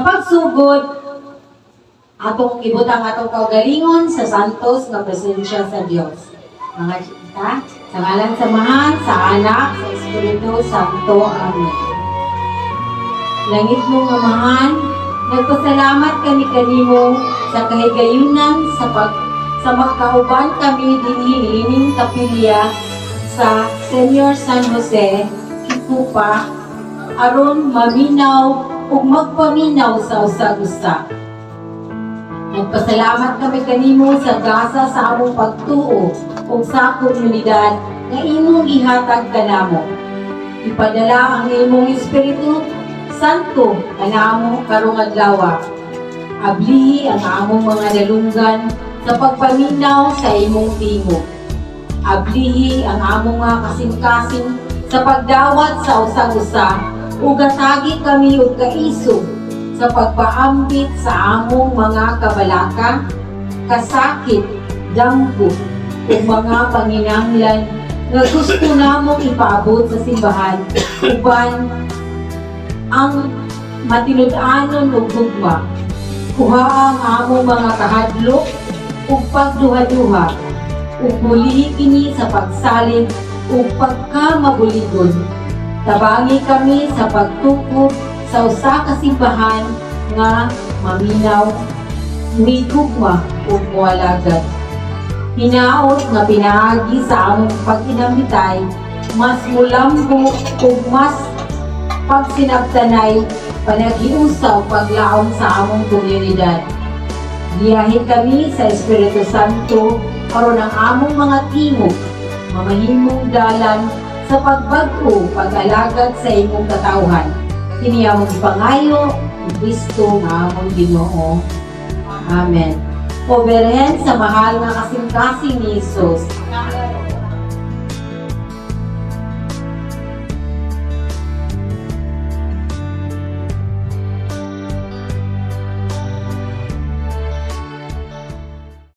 pagsugod, atong ibutang atong kaugalingon sa santos nga presensya sa Dios. Mga chita, sa ngalan sa Mahal, sa Anak, sa Espiritu Santo. Amen. Langit mo nga Mahal, nagpasalamat kami kanimo sa kahigayunan sa magkauban kami dinhihining kapilya sa Senior San Jose, Kikupa, aron maminaw ug magpaminaw sa usag-usa. Nagpasalamat kami kanimo sa gasa sa among pagtuo ug sa komunidad nga imong gihatag kanamo. Ipadala ang imong Espiritu Santo kanamo karong adlaw. Ablihi ang among mga dalunggan sa pagpaminaw sa imong tingog. Ablihi ang among mga kasing-kasing sa pagdawat sa usag-usa ug gatagi kami og kaisog sa pagpaambit sa among mga kabalaka, kasakit, damgo ug mga panginahanglan nga gusto namong ipaabot sa simbahan uban ang matinud-anon ug gugma. Kuha ang among mga kahadlok ug pagduha-duha ug bulihi kini sa pagsalig ug pagkamabuligon. Tabangi kami sa pagtukod sa usa ka simbahan nga maminaw, migugma ug mualagad. Hinaot nga pinaagi sa among pag-inambitay, mas mulambo ug mas pagsinabtanay panaghiusaw paglaom sa among komunidad. Giyahin kami sa Espiritu Santo aron ang among mga tingog mamahimong dalan sa pagbag-o pag-alagad sa imong katawhan. Kini among ipangayo ni Kristo nga among Ginoo. Amen. O Berhen sa mahal nga kasing-kasing ni Jesus,